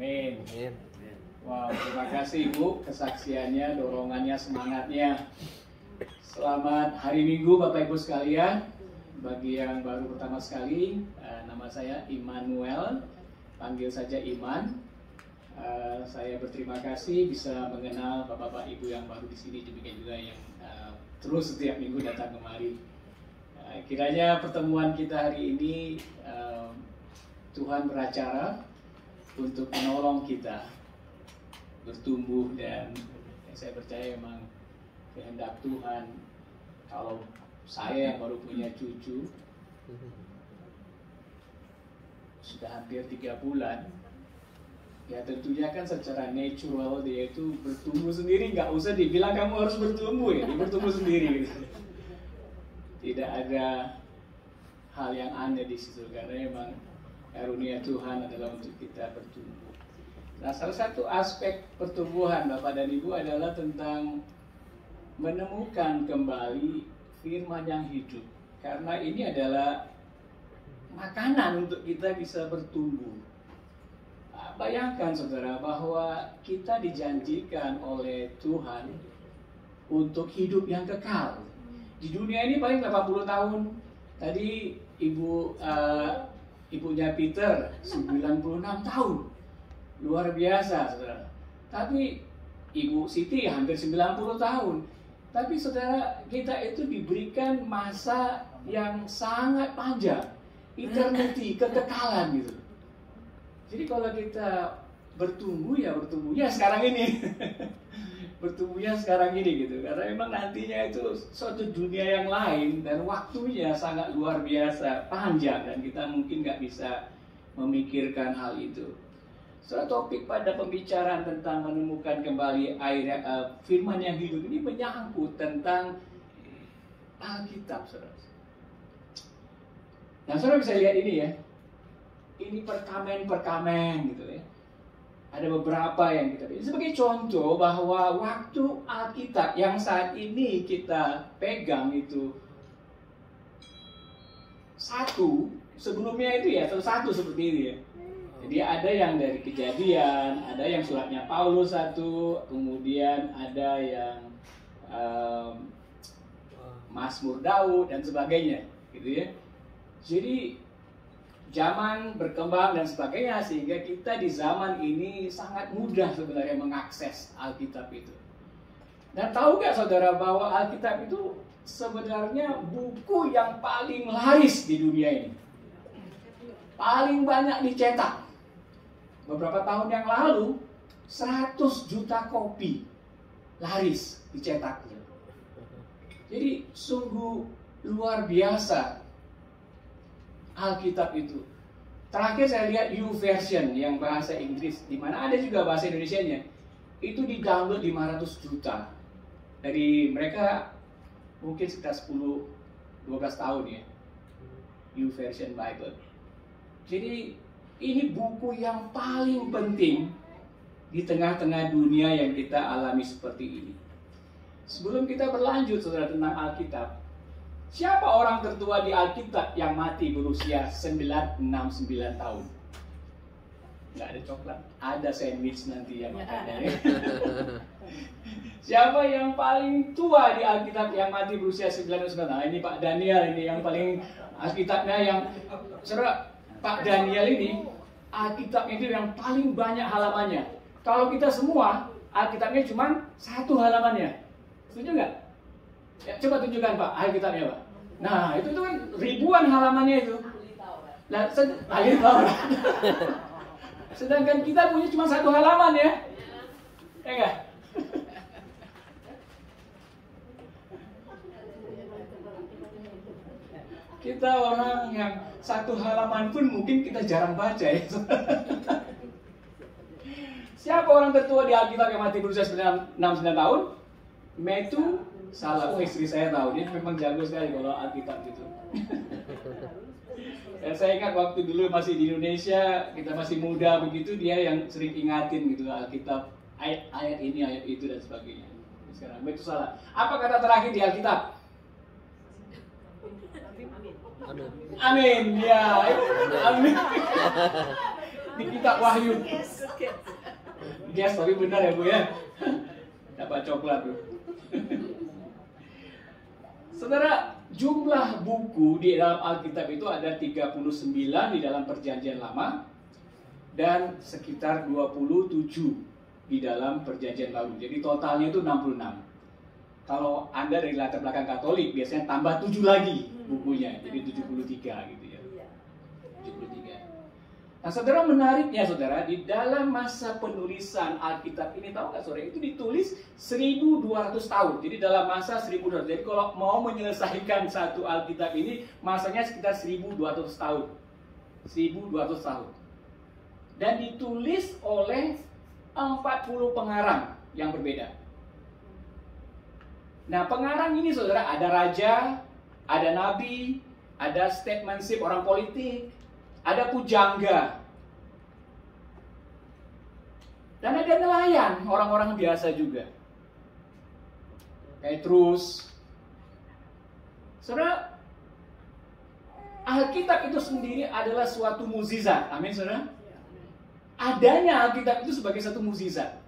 Amin. Wow, terima kasih Ibu kesaksiannya, dorongannya, semangatnya. Selamat hari Minggu Bapak Ibu sekalian. Bagi yang baru pertama sekali, nama saya Immanuel, panggil saja Iman. Saya berterima kasih bisa mengenal Bapak-Bapak Ibu yang baru di sini, demikian juga yang terus setiap minggu datang kemari. Kiranya pertemuan kita hari ini Tuhan beracara untuk menolong kita bertumbuh, dan saya percaya memang kehendak Tuhan. Kalau saya yang baru punya cucu sudah hampir 3 bulan, ya tentunya kan secara natural dia itu bertumbuh sendiri, nggak usah dibilang kamu harus bertumbuh, ya dia bertumbuh sendiri gitu. Tidak ada hal yang aneh di situ, karena memang karunia Tuhan adalah untuk kita bertumbuh. Nah, salah satu aspek pertumbuhan Bapak dan Ibu adalah tentang menemukan kembali firman yang hidup. Karena ini adalah makanan untuk kita bisa bertumbuh. Bayangkan saudara bahwa kita dijanjikan oleh Tuhan untuk hidup yang kekal. Di dunia ini paling 80 tahun. Tadi ibunya Peter 96 tahun. Luar biasa, saudara. Tapi Ibu Siti hampir 90 tahun. Tapi saudara, kita itu diberikan masa yang sangat panjang. Eternity, kekekalan gitu. Jadi kalau kita bertumbuhnya sekarang ini. Bertumbuhnya sekarang ini gitu. Karena memang nantinya itu suatu dunia yang lain dan waktunya sangat luar biasa panjang, dan kita mungkin nggak bisa memikirkan hal itu. Topik pada pembicaraan tentang menemukan kembali firman yang hidup ini menyangkut tentang Alkitab, saudara. Nah, saudara bisa lihat ini ya. Ini perkamen gitu ya. Ada beberapa yang kita pilih sebagai contoh bahwa waktu Alkitab yang saat ini kita pegang itu satu, sebelumnya itu ya satu seperti ini ya. Jadi ada yang dari Kejadian, ada yang suratnya Paulus 1, kemudian ada yang Mazmur Daud dan sebagainya, gitu ya. Jadi zaman berkembang dan sebagainya, sehingga kita di zaman ini sangat mudah sebenarnya mengakses Alkitab itu. Dan tahu gak saudara bahwa Alkitab itu sebenarnya buku yang paling laris di dunia ini. Paling banyak dicetak. Beberapa tahun yang lalu 100 juta kopi laris dicetaknya. Jadi sungguh luar biasa Alkitab itu. Terakhir saya lihat YouVersion yang bahasa Inggris, di mana ada juga bahasa Indonesianya. Itu di-download 500 juta. Dari mereka mungkin sekitar 10-12 tahun ya. YouVersion Bible. Jadi ini buku yang paling penting di tengah-tengah dunia yang kita alami seperti ini. Sebelum kita berlanjut saudara tentang Alkitab, siapa orang tertua di Alkitab yang mati berusia 969 tahun? Nggak ada coklat, ada sandwich nanti ya makannya. Siapa yang paling tua di Alkitab yang mati berusia 99 tahun? Nah, ini Pak Daniel, ini yang paling Alkitabnya yang saudara. Pak Daniel ini Alkitabnya itu yang paling banyak halamannya. Kalau kita semua Alkitabnya cuma 1 halamannya. Setuju nggak? Ya, coba tunjukkan Pak Alkitabnya Pak. Nah itu kan ribuan halamannya itu. Nah, sedangkan kita punya cuma 1 halaman ya. Ya enggak? Kita orang yang 1 halaman pun mungkin kita jarang baca ya. Siapa orang tertua di Alkitab yang mati berusia 69 tahun? Metu salah, istri saya tahu, dia memang jago sekali kalau Alkitab gitu. Dan saya ingat waktu dulu masih di Indonesia, kita masih muda begitu, dia yang sering ingatin gitu Alkitab, ayat ini, ayat itu dan sebagainya. Sekarang Metu salah. Apa kata terakhir di Alkitab? Amin. Ya, amin. Di kitab Wahyu. Guess, tapi benar ya Bu ya. Dapat coklat tuh. Saudara, jumlah buku di dalam Alkitab itu ada 39 di dalam Perjanjian Lama dan sekitar 27 di dalam Perjanjian Baru. Jadi totalnya itu 66. Kalau Anda dari latar belakang Katolik biasanya tambah 7 lagi bukunya, jadi 73 gitu ya. 73. Nah, saudara, menariknya saudara, di dalam masa penulisan Alkitab ini, tahu nggak saudara, itu ditulis 1200 tahun. Jadi dalam masa 1200. Jadi kalau mau menyelesaikan satu Alkitab ini, masanya sekitar 1200 tahun. 1200 tahun. Dan ditulis oleh 40 pengarang yang berbeda. Nah, pengarang ini saudara, ada raja, ada nabi, ada statesmanship orang politik, ada pujangga, dan ada nelayan, orang-orang biasa juga. Petrus. Saudara, Alkitab itu sendiri adalah suatu mukjizat. Amin, saudara. Adanya Alkitab itu sebagai satu mukjizat.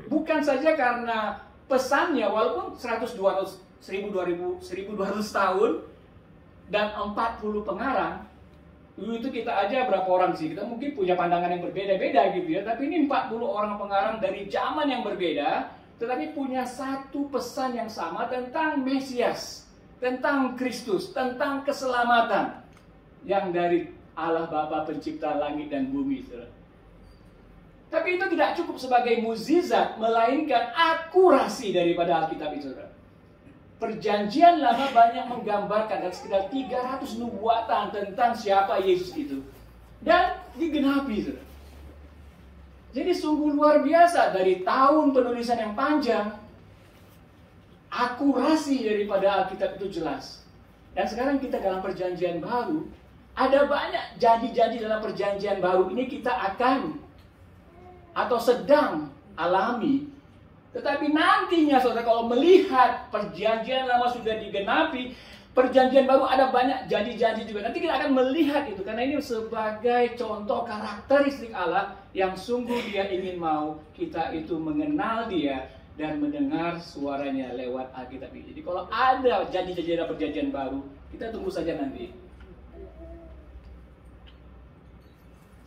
Bukan saja karena pesannya, walaupun 100, 200, 1200 tahun dan 40 pengarang, itu kita aja berapa orang sih? Kita mungkin punya pandangan yang berbeda-beda gitu ya. Tapi ini 40 orang pengarang dari zaman yang berbeda, tetapi punya satu pesan yang sama tentang Mesias, tentang Kristus, tentang keselamatan yang dari Allah Bapa pencipta langit dan bumi. Saudara. Tapi itu tidak cukup sebagai mukjizat, melainkan akurasi daripada Alkitab itu. Saudara. Perjanjian Lama banyak menggambarkan dan sekitar 300 nubuatan tentang siapa Yesus itu. Dan digenapi. Saudara. Jadi sungguh luar biasa, dari tahun penulisan yang panjang, akurasi daripada Alkitab itu jelas. Dan sekarang kita dalam Perjanjian Baru, ada banyak janji-janji dalam Perjanjian Baru ini kita akan atau sedang alami. Tetapi nantinya saudara, kalau melihat Perjanjian Lama sudah digenapi, Perjanjian Baru ada banyak janji-janji juga. Nanti kita akan melihat itu, karena ini sebagai contoh karakteristik Allah yang sungguh Dia ingin mau kita itu mengenal Dia dan mendengar suaranya lewat Alkitab ini. Jadi kalau ada janji-janji dalam Perjanjian Baru, kita tunggu saja nanti.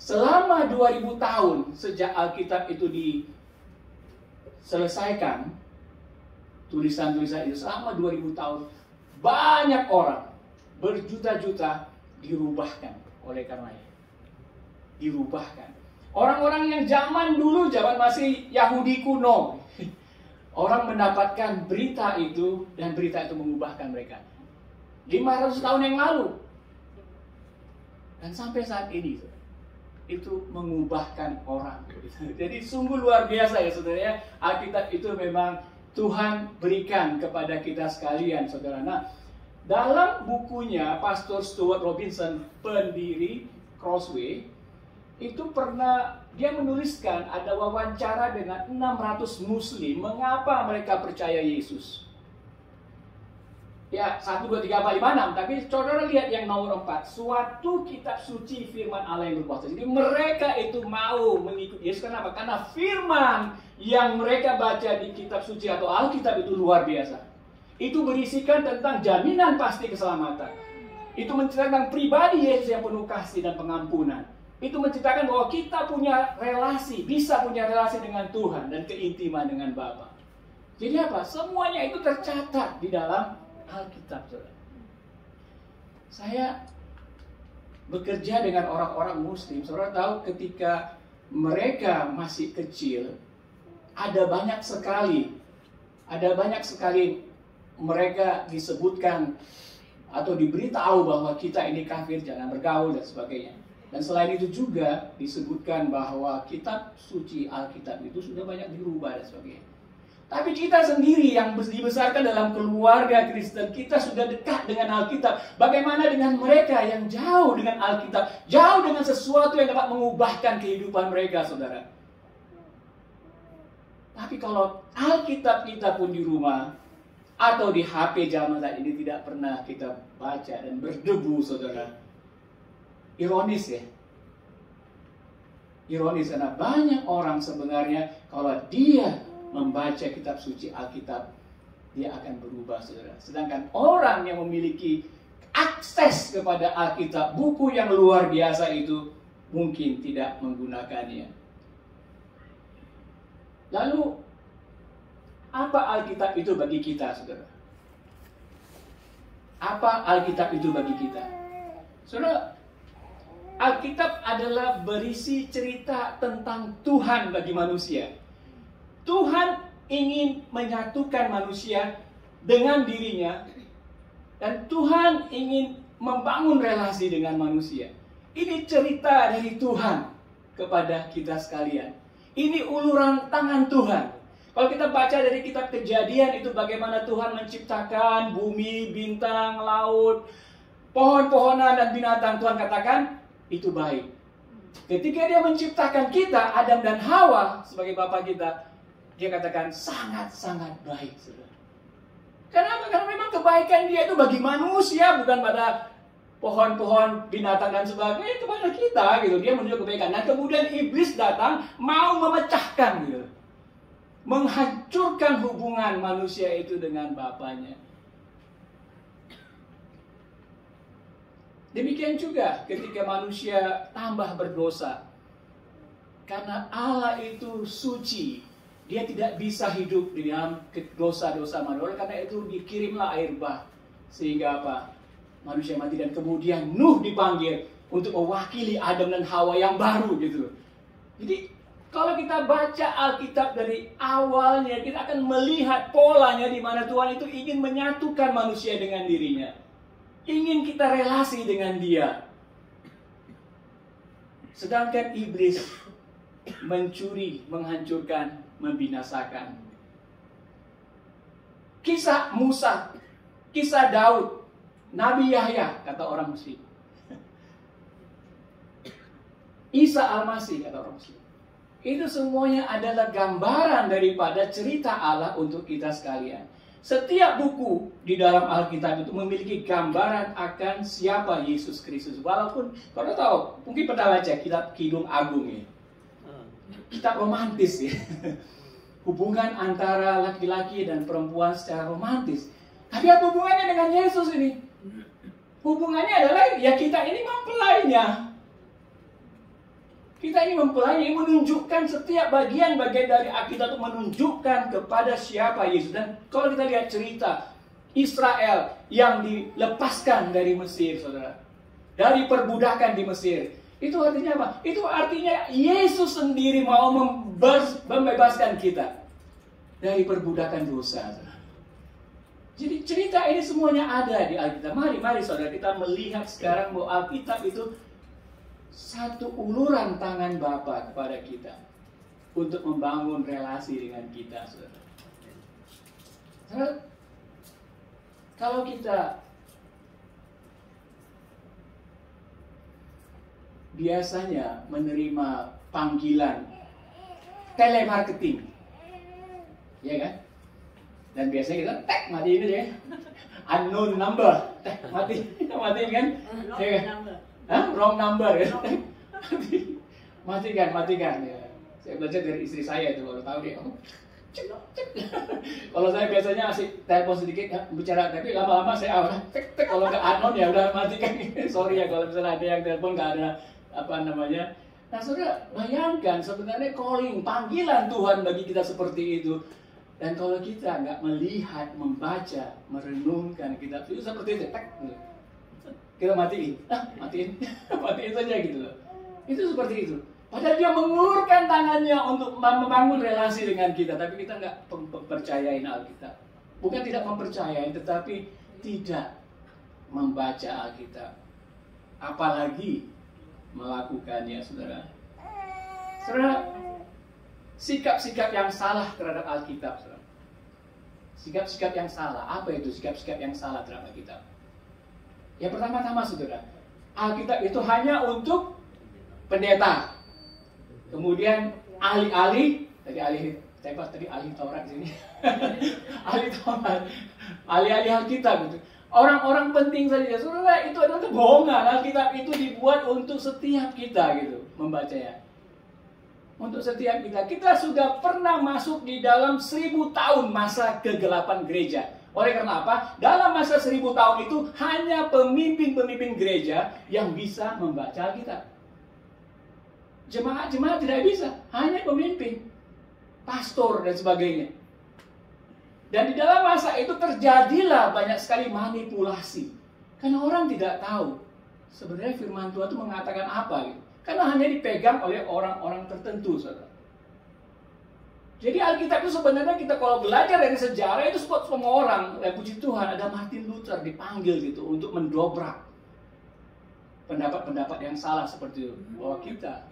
Selama 2000 tahun sejak Alkitab itu diselesaikan, tulisan-tulisan itu selama 2000 tahun, banyak orang, berjuta-juta dirubahkan oleh karenanya. Dirubahkan. Orang-orang yang zaman dulu, zaman masih Yahudi kuno, orang mendapatkan berita itu, dan berita itu mengubahkan mereka. 500 tahun yang lalu. Dan sampai saat ini, itu mengubahkan orang. Jadi sungguh luar biasa ya saudara ya. Alkitab itu memang Tuhan berikan kepada kita sekalian saudara. Nah, dalam bukunya Pastor Stuart Robinson, pendiri Crossway, itu pernah dia menuliskan ada wawancara dengan 600 muslim mengapa mereka percaya Yesus. Ya, 1, 2, 3, 4, 5, 6. Tapi saudara lihat yang nomor 4. Suatu kitab suci firman Allah yang berkuasa. Jadi mereka itu mau mengikuti Yesus. Kenapa? Karena firman yang mereka baca di kitab suci atau Alkitab itu luar biasa. Itu berisikan tentang jaminan pasti keselamatan. Itu menceritakan pribadi Yesus yang penuh kasih dan pengampunan. Itu menceritakan bahwa kita punya relasi, bisa punya relasi dengan Tuhan dan keintiman dengan Bapa. Jadi apa? Semuanya itu tercatat di dalam Alkitab, saudara. Saya bekerja dengan orang-orang muslim. Saudara tahu ketika mereka masih kecil, ada banyak sekali mereka disebutkan atau diberitahu bahwa kita ini kafir, jangan bergaul dan sebagainya. Dan selain itu juga disebutkan bahwa kitab suci Alkitab itu sudah banyak dirubah dan sebagainya. Tapi kita sendiri yang dibesarkan dalam keluarga Kristen, kita sudah dekat dengan Alkitab. Bagaimana dengan mereka yang jauh dengan Alkitab, jauh dengan sesuatu yang dapat mengubahkan kehidupan mereka, saudara? Tapi kalau Alkitab kita pun di rumah atau di HP zaman saat ini tidak pernah kita baca dan berdebu, saudara. Ironis ya, Ironis karena banyak orang sebenarnya kalau dia membaca kitab suci Alkitab, dia akan berubah, saudara. Sedangkan orang yang memiliki akses kepada Alkitab, buku yang luar biasa itu, mungkin tidak menggunakannya. Lalu, apa Alkitab itu bagi kita, saudara? Apa Alkitab itu bagi kita? Saudara, Alkitab adalah berisi cerita tentang Tuhan bagi manusia. Tuhan ingin menyatukan manusia dengan dirinya, dan Tuhan ingin membangun relasi dengan manusia. Ini cerita dari Tuhan kepada kita sekalian. Ini uluran tangan Tuhan. Kalau kita baca dari kitab Kejadian, itu bagaimana Tuhan menciptakan bumi, bintang, laut, pohon-pohonan dan binatang. Tuhan katakan itu baik. Ketika dia menciptakan kita, Adam dan Hawa sebagai bapa kita, dia katakan sangat-sangat baik, saudara. Kenapa? Karena memang kebaikan dia itu bagi manusia, bukan pada pohon-pohon, binatang dan sebagainya, kepada kita gitu. Dia menunjuk kebaikan. Nah, kemudian iblis datang mau memecahkan gitu. Menghancurkan hubungan manusia itu dengan bapaknya. Demikian juga ketika manusia tambah berdosa. Karena Allah itu suci, dia tidak bisa hidup di dalam dosa-dosa manusia. Karena itu dikirimlah air bah. Sehingga apa? Manusia mati, dan kemudian Nuh dipanggil untuk mewakili Adam dan Hawa yang baru gitu. Jadi kalau kita baca Alkitab dari awalnya, kita akan melihat polanya di mana Tuhan itu ingin menyatukan manusia dengan dirinya. Ingin kita relasi dengan dia. Sedangkan iblis mencuri, menghancurkan, membinasakan. Kisah Musa, kisah Daud, Nabi Yahya, kata orang Muslim. Isa Al-Masih, kata orang Muslim. Itu semuanya adalah gambaran daripada cerita Allah untuk kita sekalian. Setiap buku di dalam Alkitab itu memiliki gambaran akan siapa Yesus Kristus. Walaupun, kalau tahu, mungkin pernah baca kitab Kidung Agung ya. Kitab romantis ya. Hubungan antara laki-laki dan perempuan secara romantis. Tapi apa hubungannya dengan Yesus ini? Hubungannya adalah ya kita ini mempelainya. Kita ini mempelai, menunjukkan setiap bagian-bagian dari Alkitab itu menunjukkan kepada siapa Yesus. Dan kalau kita lihat cerita Israel yang dilepaskan dari Mesir, saudara, dari perbudakan di Mesir, itu artinya apa? Itu artinya Yesus sendiri mau membebaskan kita dari perbudakan dosa, saudara. Jadi cerita ini semuanya ada di Alkitab. Mari saudara, kita melihat sekarang bahwa Alkitab itu satu uluran tangan Bapa kepada kita untuk membangun relasi dengan kita, saudara. Kalau kita biasanya menerima panggilan telemarketing, ya kan? Dan biasanya kita matiin aja ya. Unknown number, matiin kan? Ya kan? Wrong number ya. Matikan ya. Saya belajar dari istri saya itu, kalau tahu dia kalau saya biasanya asik telepon sedikit bicara, tapi lama-lama saya tek kalau nggak unknown ya udah matikan. Sorry ya kalau misalnya ada yang telepon nggak ada Nah saudara, bayangkan sebenarnya calling, panggilan Tuhan bagi kita seperti itu. Dan kalau kita nggak melihat, membaca, merenungkan kitab itu seperti itu, kita matiin saja gitu loh. Itu seperti itu. Padahal dia mengulurkan tangannya untuk membangun relasi dengan kita, tapi kita nggak percayain Alkitab. Bukan tidak mempercayai, tetapi tidak membaca Alkitab. Apalagi melakukannya, saudara. Saudara, sikap-sikap yang salah terhadap Alkitab, saudara. Sikap-sikap yang salah. Apa itu sikap-sikap yang salah terhadap Alkitab? Yang pertama-tama, saudara, Alkitab itu hanya untuk pendeta. Kemudian ahli-ahli, ahli Taurat di sini. Ahli Taurat, ahli-ahli Alkitab gitu. Orang-orang penting saja. Saudara, itu adalah kebohongan. Alkitab itu dibuat untuk setiap kita gitu membacanya. untuk setiap kita sudah pernah masuk di dalam 1000 tahun masa kegelapan gereja. Oleh karena apa? Dalam masa 1000 tahun itu hanya pemimpin-pemimpin gereja yang bisa membaca Alkitab. Jemaat-jemaat tidak bisa, hanya pemimpin, pastor dan sebagainya. Dan di dalam masa itu terjadilah banyak sekali manipulasi. Karena orang tidak tahu sebenarnya firman Tuhan itu mengatakan apa gitu. Karena hanya dipegang oleh orang-orang tertentu, saudara. Jadi Alkitab itu sebenarnya kita kalau belajar dari sejarah itu semua orang, puji Tuhan, ada Martin Luther dipanggil gitu untuk mendobrak pendapat-pendapat yang salah seperti itu. Bahwa kita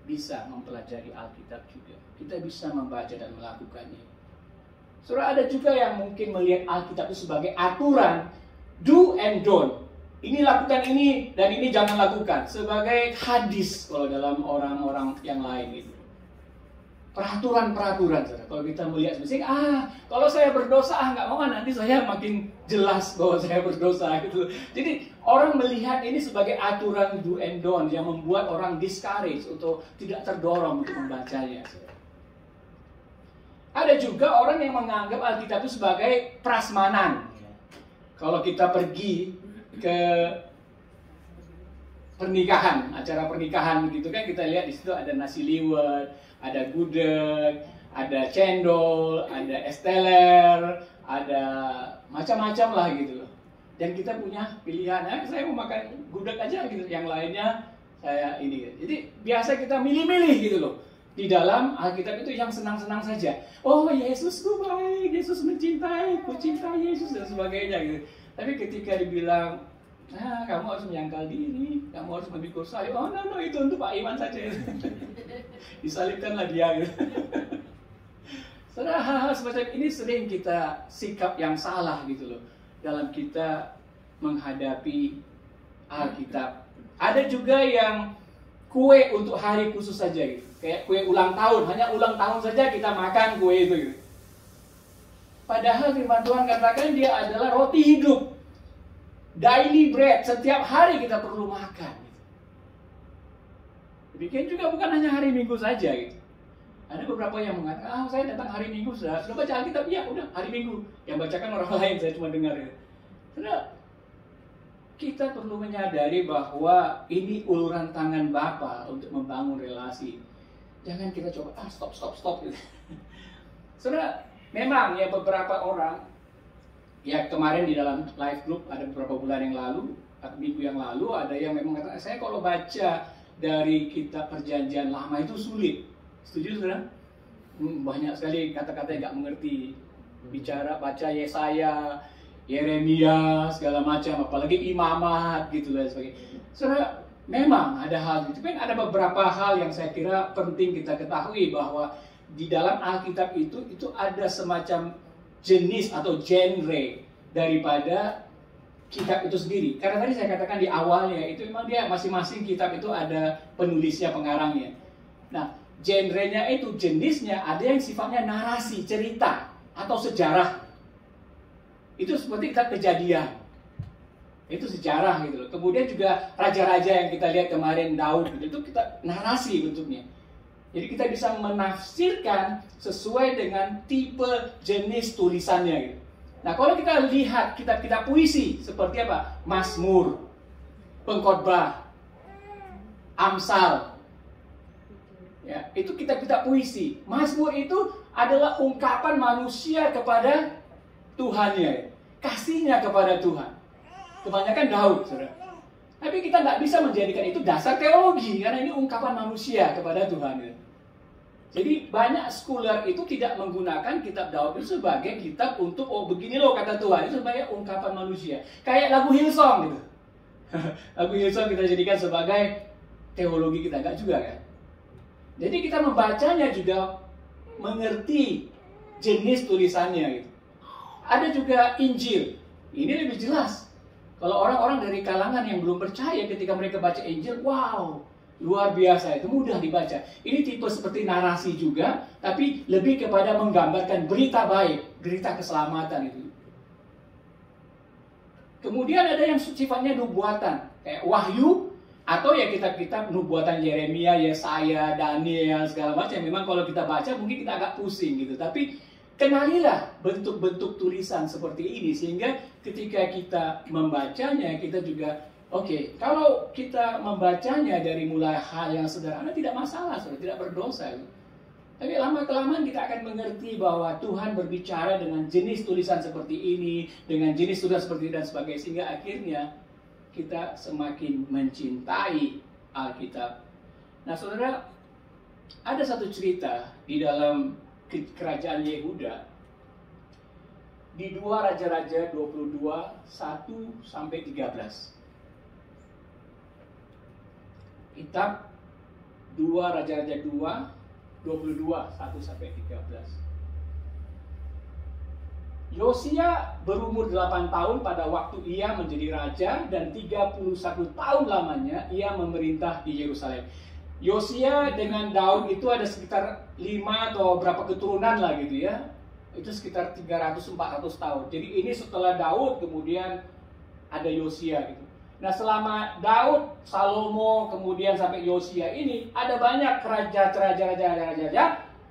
bisa mempelajari Alkitab juga. Kita bisa membaca dan melakukannya. Saudara, ada juga yang mungkin melihat Alkitab itu sebagai aturan do and don't. Ini lakukan ini dan ini jangan lakukan. Sebagai hadis kalau dalam orang-orang yang lain gitu. Peraturan-peraturan, saudara. Kalau kita melihat misalnya, kalau saya berdosa, nggak mau, nanti saya makin jelas bahwa saya berdosa gitu. Jadi orang melihat ini sebagai aturan do and don't yang membuat orang discourage atau tidak terdorong untuk membacanya. Saudara. Ada juga orang yang menganggap Alkitab itu sebagai prasmanan. Kalau kita pergi ke pernikahan, acara pernikahan gitu kan, kita lihat di situ ada nasi liwet, ada gudeg, ada cendol, ada es teler, ada macam-macam lah gitu. Dan kita punya pilihan, saya mau makan gudeg aja gitu, yang lainnya saya ini. Jadi biasa kita milih-milih gitu loh. Di dalam Alkitab itu yang senang-senang saja. Oh, Yesusku baik, Yesus mencintai, ku cintai Yesus dan sebagainya gitu. Tapi ketika dibilang, kamu harus menyangkal diri, kamu harus memikul salib. Oh, no, itu untuk Pak Iwan saja. Disalibkanlah dia. Gitu. Saudara, hal-hal semacam ini sering kita sikap yang salah gitu loh dalam kita menghadapi Alkitab. Ada juga yang kue untuk hari khusus saja gitu. Kayak kue ulang tahun, hanya ulang tahun saja kita makan kue itu gitu. Padahal firman Tuhan katakan dia adalah roti hidup. Daily bread, setiap hari kita perlu makan. Demikian juga bukan hanya hari Minggu saja gitu. Ada beberapa yang mengatakan, saya datang hari Minggu sudah baca Alkitab, ya udah hari Minggu. Yang bacakan orang lain, saya cuma dengar gitu. Sudah, kita perlu menyadari bahwa ini uluran tangan Bapa untuk membangun relasi. Jangan kita coba, stop gitu. Saudara, memang ya beberapa orang, ya kemarin di dalam live group ada beberapa bulan yang lalu, atau minggu yang lalu, ada yang memang kata, saya kalau baca dari kitab perjanjian lama itu sulit. Setuju saudara? Banyak sekali kata-kata yang gak mengerti. Bicara, baca Yesaya, Yeremia, segala macam, apalagi imamat gitu dan sebagainya. Saudara, memang ada hal itu. Tapi ada beberapa hal yang saya kira penting kita ketahui bahwa di dalam Alkitab itu ada semacam jenis atau genre daripada kitab itu sendiri. Karena tadi saya katakan di awalnya itu memang dia masing-masing kitab itu ada penulisnya, pengarangnya. Nah, genrenya itu jenisnya ada yang sifatnya narasi, cerita atau sejarah. Itu seperti kitab Kejadian. Itu sejarah gitu loh. Kemudian juga raja-raja yang kita lihat kemarin Daud itu kita narasi bentuknya. Jadi kita bisa menafsirkan sesuai dengan tipe jenis tulisannya gitu. Nah, kalau kita lihat kitab-kitab puisi seperti apa? Mazmur, Pengkhotbah, Amsal. Ya, itu kitab-kitab puisi. Mazmur itu adalah ungkapan manusia kepada Tuhannya, kasihnya kepada Tuhan. Kebanyakan Daud, saudara. Tapi kita nggak bisa menjadikan itu dasar teologi karena ini ungkapan manusia kepada Tuhan. Ya. Jadi banyak scholar itu tidak menggunakan kitab Daud itu sebagai kitab untuk begini loh kata Tuhan, itu sebagai ungkapan manusia. Kayak lagu Hillsong gitu. Lagu Hillsong kita jadikan sebagai teologi kita, enggak juga kan? Jadi kita membacanya juga mengerti jenis tulisannya gitu. Ada juga Injil. Ini lebih jelas. Kalau orang-orang dari kalangan yang belum percaya ketika mereka baca Injil, wow, luar biasa, itu mudah dibaca. Ini tipe seperti narasi juga, tapi lebih kepada menggambarkan berita baik, berita keselamatan itu. Kemudian ada yang sifatnya nubuatan, kayak Wahyu, Atau ya kitab-kitab nubuatan Yeremia, Yesaya, Daniel, segala macam. Memang kalau kita baca mungkin kita agak pusing gitu. Tapi kenalilah bentuk-bentuk tulisan seperti ini. Sehingga ketika kita membacanya, kita juga, oke, kalau kita membacanya dari mulai hal yang sederhana, tidak masalah, saudara, tidak berdosa. Tapi lama-kelamaan kita akan mengerti bahwa Tuhan berbicara dengan jenis tulisan seperti ini, dengan jenis tulisan seperti ini dan sebagainya, sehingga akhirnya kita semakin mencintai Alkitab. Nah, saudara, ada satu cerita di dalam kerajaan Yehuda, di 2 Raja-Raja 22, 1-13. Kitab 2 Raja-Raja 2, 22, 1-13. Yosia berumur 8 tahun pada waktu ia menjadi raja, dan 31 tahun lamanya ia memerintah di Yerusalem. Yosia dengan Daud itu ada sekitar 5 atau berapa keturunan lah gitu ya. Itu sekitar 300-400 tahun. Jadi ini setelah Daud kemudian ada Yosia gitu. Nah, selama Daud, Salomo, kemudian sampai Yosia ini, ada banyak raja-raja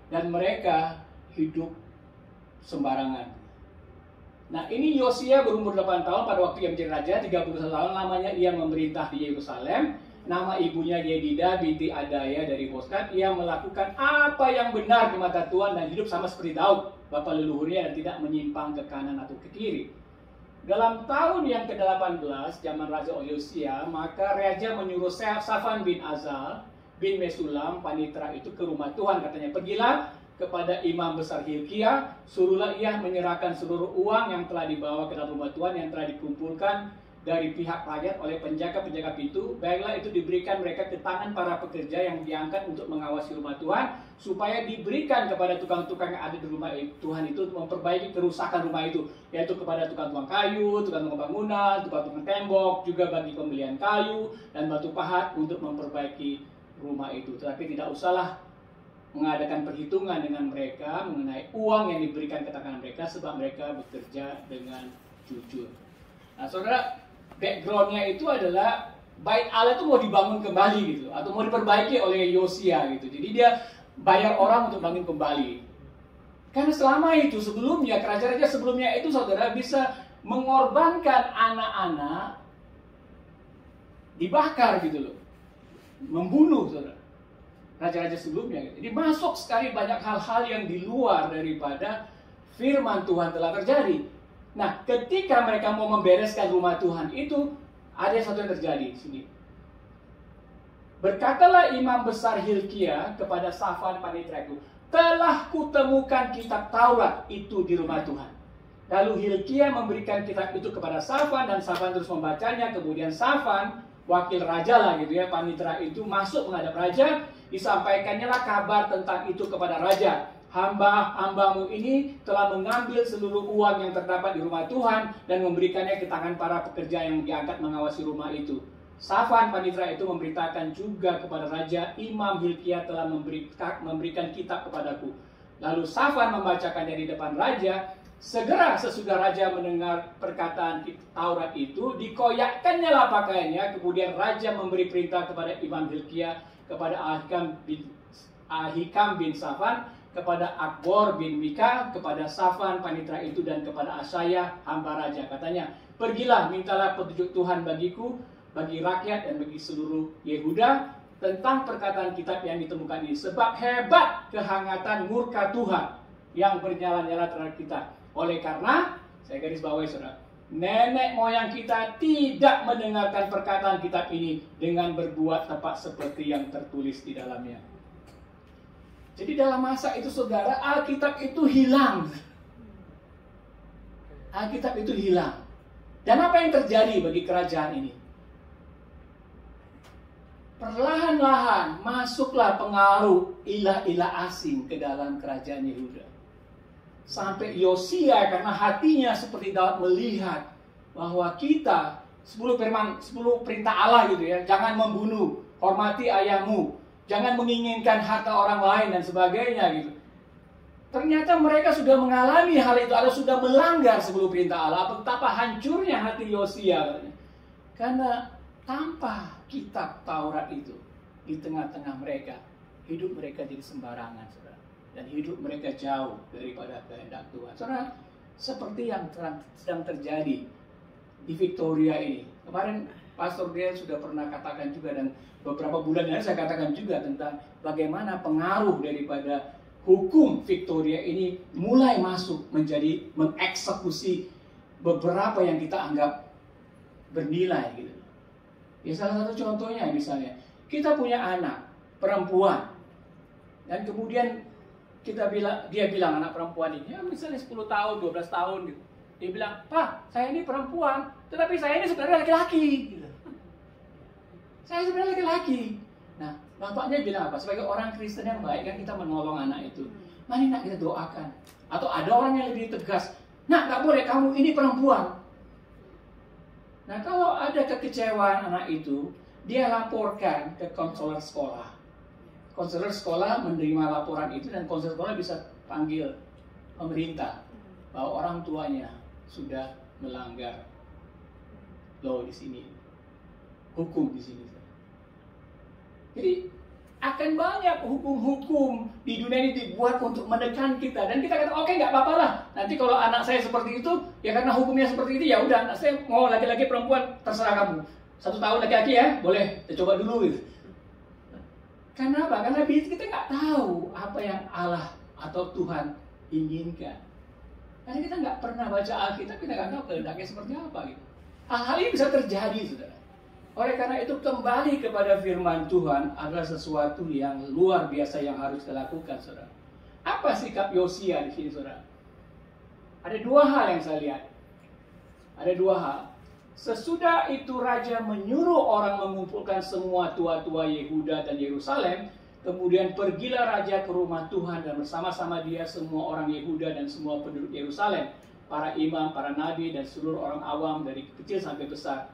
dan mereka hidup sembarangan. Nah, ini Yosia berumur 8 tahun pada waktu ia menjadi raja, 31 tahun lamanya ia memerintah di Yerusalem. Nama ibunya Yedida binti Adaya dari Boskat. Ia melakukan apa yang benar di mata Tuhan dan hidup sama seperti Daud, bapa leluhurnya, dan tidak menyimpang ke kanan atau ke kiri. Dalam tahun yang ke-18 zaman Raja Yosia, maka raja menyuruh Safan bin Azal bin Mesulam panitera itu ke rumah Tuhan. Katanya, pergilah kepada imam besar Hilkia, suruhlah ia menyerahkan seluruh uang yang telah dibawa ke dalam rumah Tuhan, yang telah dikumpulkan dari pihak rakyat oleh penjaga-penjaga pintu. Baiklah itu diberikan mereka ke tangan para pekerja yang diangkat untuk mengawasi rumah Tuhan, supaya diberikan kepada tukang-tukang yang ada di rumah Tuhan itu untuk memperbaiki kerusakan rumah itu, yaitu kepada tukang-tukang kayu, tukang-tukang bangunan, tukang-tukang tembok, juga bagi pembelian kayu dan batu pahat untuk memperbaiki rumah itu. Tetapi tidak usahlah mengadakan perhitungan dengan mereka mengenai uang yang diberikan ke tangan mereka, sebab mereka bekerja dengan jujur. Nah, saudara, backgroundnya itu adalah Bait Allah itu mau dibangun kembali gitu, atau mau diperbaiki oleh Yosia gitu. Jadi dia bayar orang untuk bangun kembali. Karena selama itu sebelumnya, raja-raja sebelumnya itu, saudara, bisa mengorbankan anak-anak, dibakar gitu loh, membunuh, saudara. Raja-raja sebelumnya gitu. Jadi masuk sekali banyak hal-hal yang di luar daripada firman Tuhan telah terjadi. Nah, ketika mereka mau membereskan rumah Tuhan itu, ada satu yang terjadi di sini. Berkatalah imam besar Hilkia kepada Safan panitera itu, telah kutemukan kitab Taurat itu di rumah Tuhan. Lalu Hilkia memberikan kitab itu kepada Safan, dan Safan terus membacanya. Kemudian Safan, wakil raja lah gitu ya, panitera itu masuk menghadap raja. Disampaikannya lah kabar tentang itu kepada raja. Hamba-hambamu ini telah mengambil seluruh uang yang terdapat di rumah Tuhan dan memberikannya ke tangan para pekerja yang diangkat mengawasi rumah itu. Safan panitera itu memberitakan juga kepada raja, Imam Hilkia telah memberikan kitab kepadaku. Lalu Safan membacakannya di depan raja. Segera sesudah raja mendengar perkataan Taurat itu, dikoyakkannya lah pakaiannya. Kemudian raja memberi perintah kepada Imam Hilkia, kepada Ahikam bin Safan, kepada Akbor bin Mika, kepada Safan panitera itu, dan kepada Asaya hamba raja. Katanya, pergilah, mintalah petunjuk Tuhan bagiku, bagi rakyat dan bagi seluruh Yehuda tentang perkataan kitab yang ditemukan ini. Sebab hebat kehangatan murka Tuhan yang bernyala-nyala terhadap kita. Oleh karena, saya garis bawahi saudara, nenek moyang kita tidak mendengarkan perkataan kitab ini dengan berbuat tepat seperti yang tertulis di dalamnya. Jadi dalam masa itu, saudara, Alkitab itu hilang. Alkitab itu hilang. Dan apa yang terjadi bagi kerajaan ini? Perlahan-lahan masuklah pengaruh ilah-ilah asing ke dalam kerajaan Yehuda. Sampai Yosia, karena hatinya seperti Daud, melihat bahwa kita 10 perintah Allah gitu ya, jangan membunuh, hormati ayahmu, jangan menginginkan harta orang lain dan sebagainya gitu. Ternyata mereka sudah mengalami hal itu, atau sudah melanggar 10 perintah Allah. Betapa hancurnya hati Yosia. Karena tanpa kitab Taurat itu di tengah-tengah mereka, hidup mereka jadi sembarangan, saudara. Dan hidup mereka jauh daripada kehendak Tuhan. Saudara, seperti yang sedang terjadi di Victoria ini. Kemarin Pastor Dia sudah pernah katakan juga, dan beberapa bulan lalu saya katakan juga tentang bagaimana pengaruh daripada hukum Victoria ini mulai masuk menjadi mengeksekusi beberapa yang kita anggap bernilai gitu. Ya salah satu contohnya misalnya, kita punya anak perempuan dan kemudian dia bilang anak perempuan ini, ya misalnya 10 tahun, 12 tahun gitu. Dia bilang, "Pak, saya ini perempuan, tetapi saya ini sebenarnya laki-laki." Gitu. Saya sebenarnya laki-laki. Nah, bapaknya bilang apa? Sebagai orang Kristen yang baik kan kita menolong anak itu. Mari nak kita doakan. Atau ada orang yang lebih tegas, "Nak, gak boleh, kamu ini perempuan." Nah, kalau ada kekecewaan anak itu, dia laporkan ke konselor sekolah. Konselor sekolah menerima laporan itu dan konselor sekolah bisa panggil pemerintah bahwa orang tuanya sudah melanggar law di sini, hukum di sini. Jadi akan banyak hukum-hukum di dunia ini dibuat untuk menekan kita, dan kita kata oke, nggak apa-apa lah. Nanti kalau anak saya seperti itu, ya karena hukumnya seperti itu, ya udah anak saya mau laki-laki perempuan terserah kamu. 1 tahun laki-laki ya, boleh, kita coba dulu gitu. Karena apa? Karena kita nggak tahu apa yang Allah atau Tuhan inginkan. Karena kita nggak pernah baca Alkitab, kita nggak tahu kehendaknya seperti apa gitu. Hal-hal ini bisa terjadi, saudara. Oleh karena itu kembali kepada firman Tuhan adalah sesuatu yang luar biasa yang harus kita lakukan, saudara. Apa sikap Yosia di sini, saudara? Ada 2 hal yang saya lihat. Ada 2 hal. Sesudah itu raja menyuruh orang mengumpulkan semua tua-tua Yehuda dan Yerusalem. Kemudian pergilah raja ke rumah Tuhan dan bersama-sama dia semua orang Yehuda dan semua penduduk Yerusalem, para imam, para nabi, dan seluruh orang awam dari kecil sampai besar.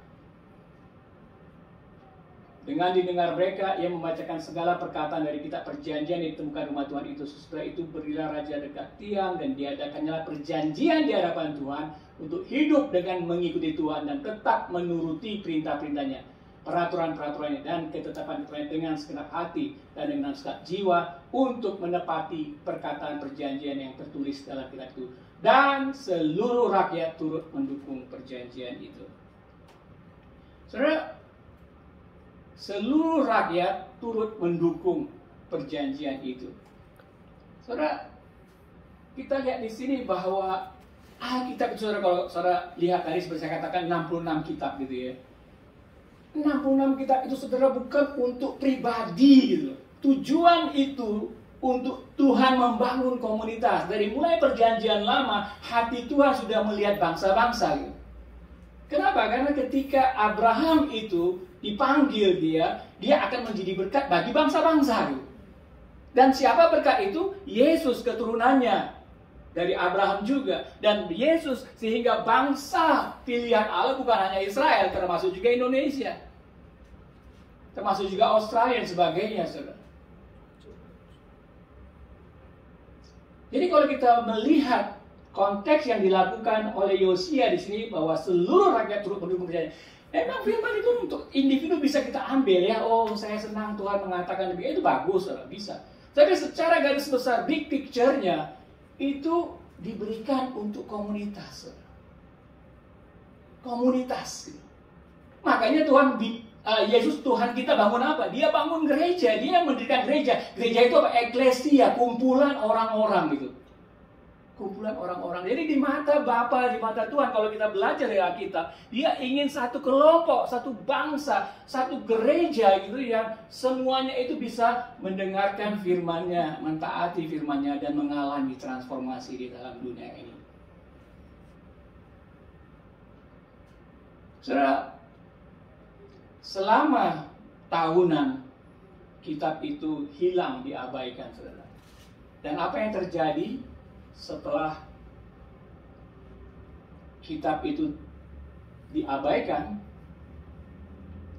Dengan didengar mereka, ia membacakan segala perkataan dari kitab perjanjian yang ditemukan rumah Tuhan itu. Setelah itu berilah raja dekat tiang dan diadakannya perjanjian di hadapan Tuhan untuk hidup dengan mengikuti Tuhan dan tetap menuruti perintah-perintahnya, peraturan-peraturannya dan ketetapan-ketetapannya dengan segenap hati dan dengan segenap jiwa untuk menepati perkataan perjanjian yang tertulis dalam kitab itu. Dan seluruh rakyat turut mendukung perjanjian itu. Saudara, seluruh rakyat turut mendukung perjanjian itu. Saudara, kita lihat di sini bahwa Alkitab itu, saudara, kalau saudara lihat tadi seperti saya katakan 66 kitab gitu ya. 66 kitab itu, saudara, bukan untuk pribadi gitu. Tujuan itu untuk Tuhan membangun komunitas. Dari mulai perjanjian lama, hati Tuhan sudah melihat bangsa-bangsa gitu. Kenapa? Karena ketika Abraham itu dipanggil dia akan menjadi berkat bagi bangsa-bangsa. Dan siapa berkat itu? Yesus keturunannya dari Abraham juga. Dan Yesus sehingga bangsa pilihan Allah bukan hanya Israel, termasuk juga Indonesia, termasuk juga Australia dan sebagainya, saudara. Jadi kalau kita melihat konteks yang dilakukan oleh Yosia di sini bahwa seluruh rakyat turut mendukung perjanjian, memang firman itu untuk individu bisa kita ambil ya. Oh, saya senang Tuhan mengatakan demikian, itu bagus, saudara, bisa. Tapi secara garis besar, big picture-nya itu diberikan untuk komunitas, saudara. Komunitas. Makanya Yesus Tuhan kita bangun apa? Dia bangun gereja, dia mendirikan gereja. Gereja itu apa? Eklesia, kumpulan orang-orang gitu. Kumpulan orang-orang. Jadi di mata Bapa, di mata Tuhan, kalau kita belajar dari Alkitab, dia ingin satu kelompok, satu bangsa, satu gereja gitu yang semuanya itu bisa mendengarkan firman-Nya, mentaati firman-Nya dan mengalami transformasi di dalam dunia ini. Saudara, selama tahunan kitab itu hilang, diabaikan, saudara. Dan apa yang terjadi setelah kitab itu diabaikan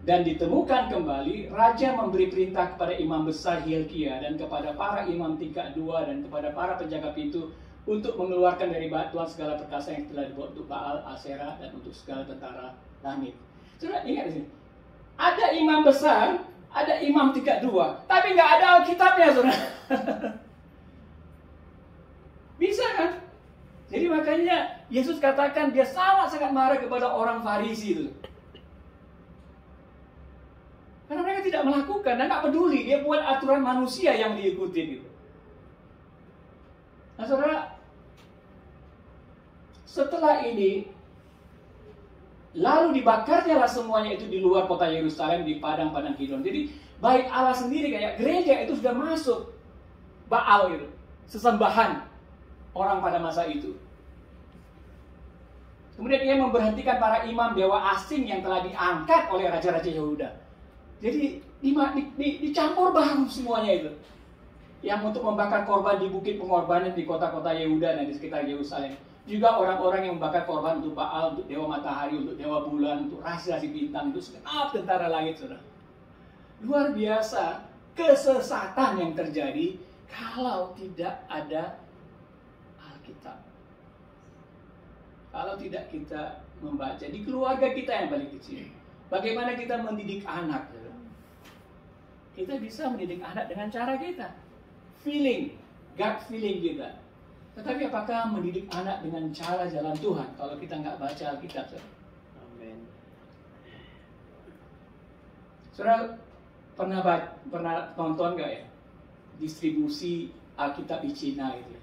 dan ditemukan kembali? Raja memberi perintah kepada imam besar Hilkia dan kepada para imam tingkat 2 dan kepada para penjaga pintu untuk mengeluarkan dari batuan segala perkasa yang telah dibuat untuk Baal, Aserah dan untuk segala tentara langit. Saudara, ingat di sini, Ada imam besar, ada imam 32, tapi nggak ada Alkitabnya, saudara. Bisa kan? Jadi makanya Yesus katakan dia sangat-sangat marah kepada orang Farisi itu. Karena mereka tidak melakukan dan nggak peduli, dia buat aturan manusia yang diikuti gitu. Nah, saudara, setelah ini lalu dibakarnyalah semuanya itu di luar kota Yerusalem di padang-padang Kidron. Jadi bait Allah sendiri kayak gereja itu sudah masuk Baal gitu, sesembahan orang pada masa itu. Kemudian ia memberhentikan para imam dewa asing yang telah diangkat oleh raja-raja Yehuda. Jadi dicampur baru semuanya itu. Yang untuk membakar korban di bukit pengorbanan di kota-kota Yehuda dan di sekitar Yerusalem. Juga orang-orang yang membakar korban untuk Baal, untuk dewa matahari, untuk dewa bulan, untuk rasi-rasi bintang, itu segenap tentara langit, saudara. Luar biasa kesesatan yang terjadi kalau tidak ada Alkitab. Kalau tidak kita membaca di keluarga kita yang paling kecil, bagaimana kita mendidik anak? Saudara? Kita bisa mendidik anak dengan cara kita, feeling, gut feeling kita. Tetapi apakah mendidik anak dengan cara jalan Tuhan kalau kita nggak baca Alkitab? Amin. Saudara pernah nonton nggak ya distribusi Alkitab di Cina itu?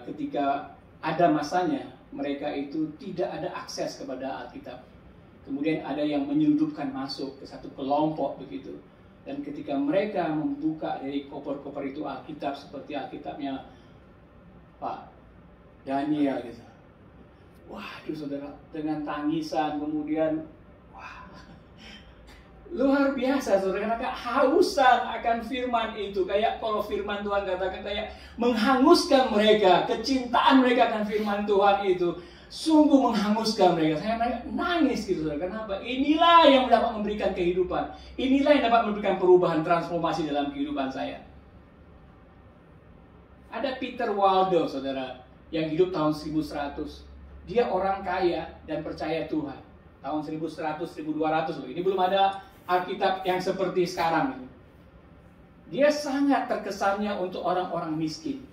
Ketika ada masanya mereka itu tidak ada akses kepada Alkitab. Kemudian ada yang menyelundupkan masuk ke satu kelompok begitu. Dan ketika mereka membuka dari koper-koper itu Alkitab seperti Alkitabnya Pak Daniel gitu. Waduh saudara, dengan tangisan kemudian wah, luar biasa saudara, karena kehausan akan firman itu. Kayak kalau firman Tuhan katakan kayak menghanguskan mereka, kecintaan mereka akan firman Tuhan itu sungguh menghanguskan mereka. Saya nangis gitu saudara. Kenapa? Inilah yang dapat memberikan kehidupan. Inilah yang dapat memberikan perubahan transformasi dalam kehidupan saya. Ada Peter Waldo saudara yang hidup tahun 1100. Dia orang kaya dan percaya Tuhan. Tahun 1100, 1200 loh. Ini belum ada Alkitab yang seperti sekarang. Dia sangat terkesannya untuk orang-orang miskin.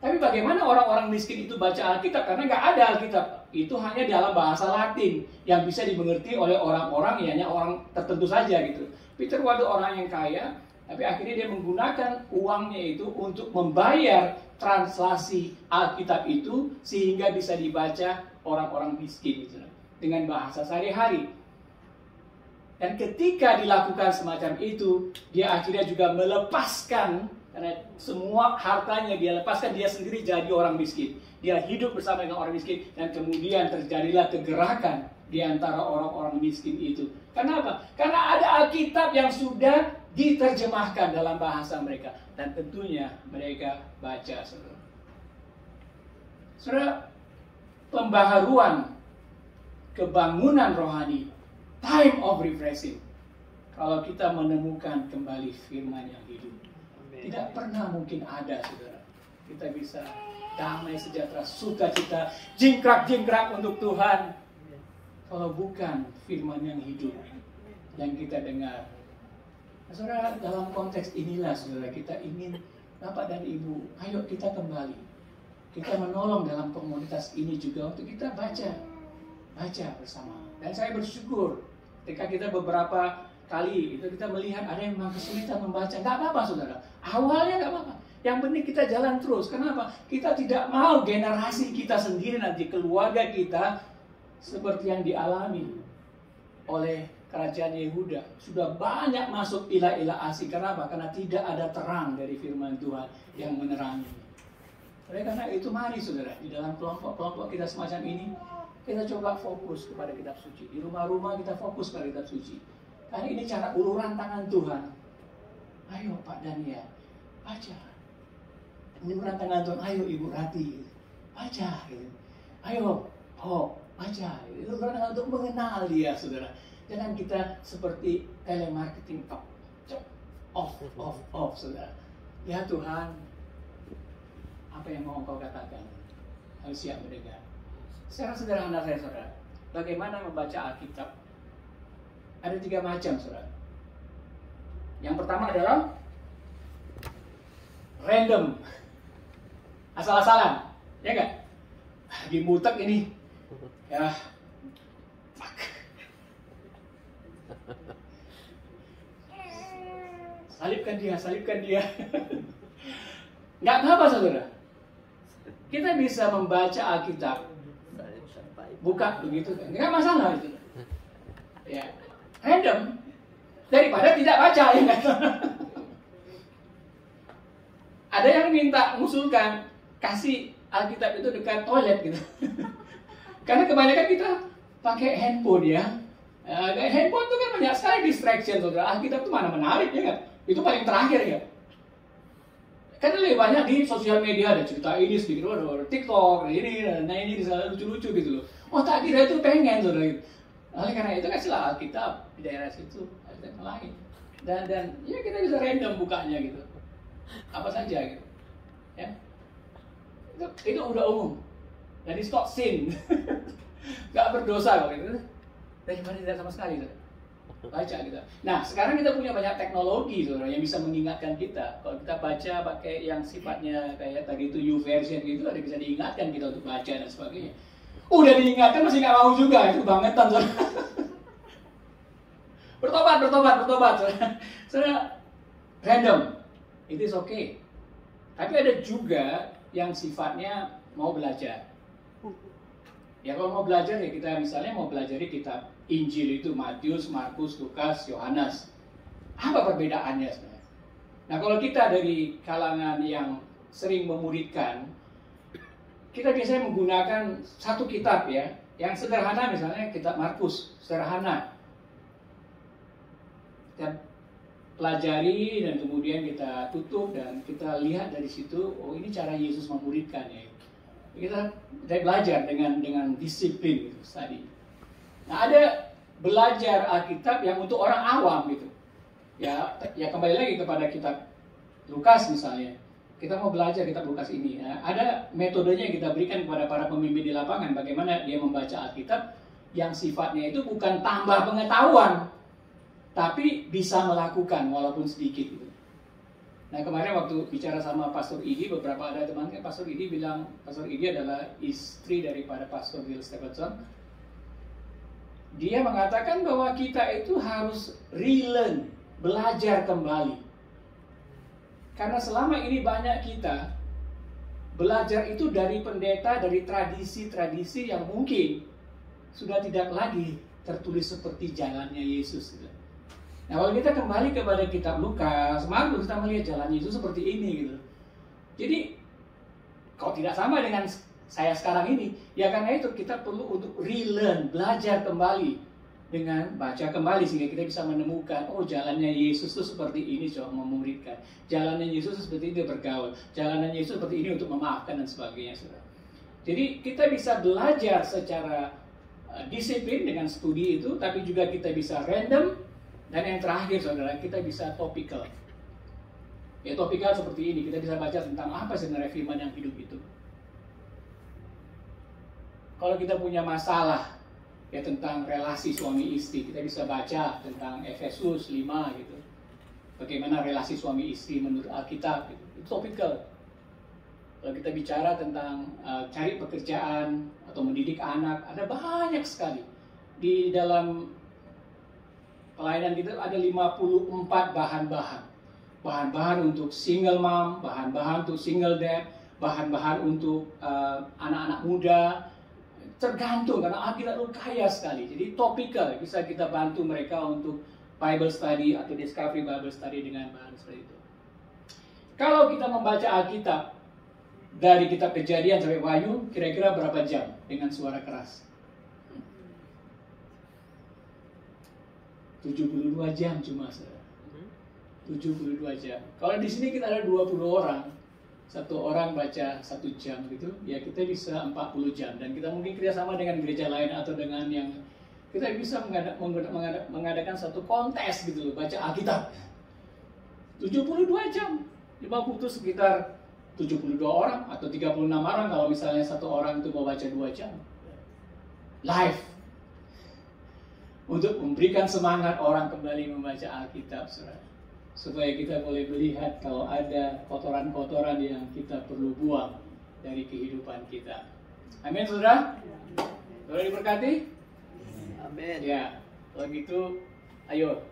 Tapi bagaimana orang-orang miskin itu baca Alkitab? Karena nggak ada Alkitab. Itu hanya dalam bahasa Latin yang bisa dimengerti oleh orang-orang, hanya orang tertentu saja gitu. Peter Waldo orang yang kaya, tapi akhirnya dia menggunakan uangnya itu untuk membayar translasi Alkitab itu sehingga bisa dibaca orang-orang miskin gitu, dengan bahasa sehari-hari. Dan ketika dilakukan semacam itu, dia akhirnya juga melepaskan, karena semua hartanya dia lepaskan, dia sendiri jadi orang miskin. Dia hidup bersama dengan orang miskin, dan kemudian terjadilah kegerakan di antara orang-orang miskin itu. Kenapa? Karena ada Alkitab yang sudah diterjemahkan dalam bahasa mereka. Dan tentunya mereka baca, saudara. Saudara, pembaharuan kebangunan rohani, time of refreshing, kalau kita menemukan kembali firman yang hidup. Tidak pernah mungkin ada, saudara. Kita bisa damai, sejahtera, sukacita, jingkrak-jingkrak untuk Tuhan kalau bukan firman yang hidup yang kita dengar. Nah, saudara, dalam konteks inilah, saudara, kita ingin Bapak dan Ibu, ayo kita kembali. Kita menolong dalam komunitas ini juga untuk kita baca bersama. Dan saya bersyukur ketika kita beberapa kali itu kita melihat ada yang memang kesulitan membaca. Nggak apa-apa saudara, awalnya nggak apa-apa. Yang penting kita jalan terus. Kenapa? Kita tidak mau generasi kita sendiri nanti, keluarga kita seperti yang dialami oleh kerajaan Yehuda. Sudah banyak masuk ilah-ilah asing. Kenapa? Karena tidak ada terang dari firman Tuhan yang menerangi. Oleh karena itu mari saudara, di dalam kelompok-kelompok kita semacam ini, kita coba fokus kepada kitab suci. Di rumah-rumah kita fokus pada kitab suci. Karena ini cara uluran tangan Tuhan. Ayo Pak Daniel, baca. Uluran tangan Tuhan, ayo Ibu Rati, baca. Ayo, baca. Uluran tangan untuk mengenal dia, saudara. Jangan kita seperti telemarketing, off, saudara. Ya Tuhan, apa yang mau Engkau katakan? Harus siap mendengar. Secara sederhana saya saudara, bagaimana membaca Alkitab? Ada 3 macam, saudara. Yang pertama adalah random, asal-asalan, ya nggak? Lagi mutek ini, ya, fuck. Salibkan dia. Nggak apa-apa, saudara. Kita bisa membaca Alkitab, buka begitu, nggak masalah itu. Ya, random daripada tidak baca, ya nggak? Ada yang minta mengusulkan kasih Alkitab itu dekat toilet gitu. Karena kebanyakan kita pakai handphone ya. Handphone itu kan banyak sekali distraction, saudara. Alkitab itu mana menarik, ya nggak? Itu paling terakhir ya. Karena lebih banyak di sosial media, ada cerita ini sedikit, ada TikTok, ini lucu-lucu gitu loh. Oh, tak kira itu pengen, saudara. Oleh karena itu kasihlah Alkitab di daerah situ, Alkitab lain. Dan ya kita bisa random bukanya gitu. Apa saja gitu. Ya. Itu udah umum. Dan it's not sin. Gak berdosa kok gitu. Daripada tidak sama sekali, saudara. Baca kita. Nah, sekarang kita punya banyak teknologi, saudara, yang bisa mengingatkan kita. Kalau kita baca pakai yang sifatnya kayak tadi itu YouVersion gitu, ada bisa diingatkan kita untuk baca dan sebagainya. Udah diingatkan masih nggak mau juga, itu bangetan, saudara. Bertobat, saudara. Saudara, random, it is okay. Tapi ada juga yang sifatnya mau belajar. Ya kalau mau belajar ya kita misalnya mau belajar kitab Injil itu Matius, Markus, Lukas, Yohanes. Apa perbedaannya sebenarnya? Nah kalau kita dari kalangan yang sering memuridkan, kita biasanya menggunakan satu kitab ya, yang sederhana misalnya kitab Markus, sederhana. Kita pelajari dan kemudian kita tutup dan kita lihat dari situ, oh ini cara Yesus memuridkan ya. Kita belajar dengan disiplin gitu tadi. Nah ada belajar Alkitab yang untuk orang awam gitu. Ya kembali lagi kepada kitab Lukas misalnya. Kita mau belajar kitab Lukas ini. Nah, ada metodenya yang kita berikan kepada para pemimpin di lapangan. Bagaimana dia membaca Alkitab yang sifatnya itu bukan tambah pengetahuan, tapi bisa melakukan walaupun sedikit gitu. Nah kemarin waktu bicara sama Pastor Idi, beberapa ada teman kan Pastor Idi bilang, Pastor Idi adalah istri daripada Pastor Bill Stephenson. Dia mengatakan bahwa kita itu harus relearn, belajar kembali. Karena selama ini banyak kita belajar itu dari pendeta, dari tradisi-tradisi yang mungkin sudah tidak lagi tertulis seperti jalannya Yesus. Nah kalau kita kembali kepada kitab Lukas, Markus, kita melihat jalan Yesus seperti ini gitu. Jadi kalau tidak sama dengan saya sekarang ini, ya karena itu kita perlu untuk relearn, belajar kembali dengan baca kembali sehingga kita bisa menemukan, oh jalannya Yesus itu seperti ini coba memuridkan, jalannya Yesus seperti ini bergaul, jalannya Yesus seperti ini untuk memaafkan dan sebagainya, saudara. Jadi kita bisa belajar secara disiplin dengan studi itu, tapi juga kita bisa random. Dan yang terakhir, saudara, kita bisa topikal. Ya, topikal seperti ini. Kita bisa baca tentang apa sebenarnya firman yang hidup itu. Kalau kita punya masalah ya tentang relasi suami istri, kita bisa baca tentang Efesus 5 gitu. Bagaimana relasi suami istri menurut Alkitab gitu. Itu topikal. Kalau kita bicara tentang cari pekerjaan atau mendidik anak, ada banyak sekali. Di dalam pelayanan kita ada 54 bahan-bahan. Bahan-bahan untuk single mom, bahan-bahan untuk single dad, bahan-bahan untuk anak-anak muda. Tergantung, karena Alkitab itu kaya sekali. Jadi topikal, bisa kita bantu mereka untuk Bible study atau discovery Bible study dengan bahan seperti itu. Kalau kita membaca Alkitab dari kitab Kejadian sampai Wahyu, kira-kira berapa jam dengan suara keras? 72 jam cuma, saudara. 72 jam. Kalau di sini kita ada 20 orang, satu orang baca 1 jam gitu, ya kita bisa 40 jam. Dan kita mungkin kerjasama dengan gereja lain atau dengan yang kita bisa mengadakan satu kontes gitu loh, baca Alkitab. 72 jam. 50 itu sekitar 72 orang atau 36 orang kalau misalnya satu orang itu mau baca 2 jam. Live. untuk memberikan semangat orang kembali membaca Alkitab, saudara. Supaya kita boleh melihat kalau ada kotoran-kotoran yang kita perlu buang dari kehidupan kita. Amin, saudara? Saudara diberkati? Amin. Ya, kalau gitu, ayo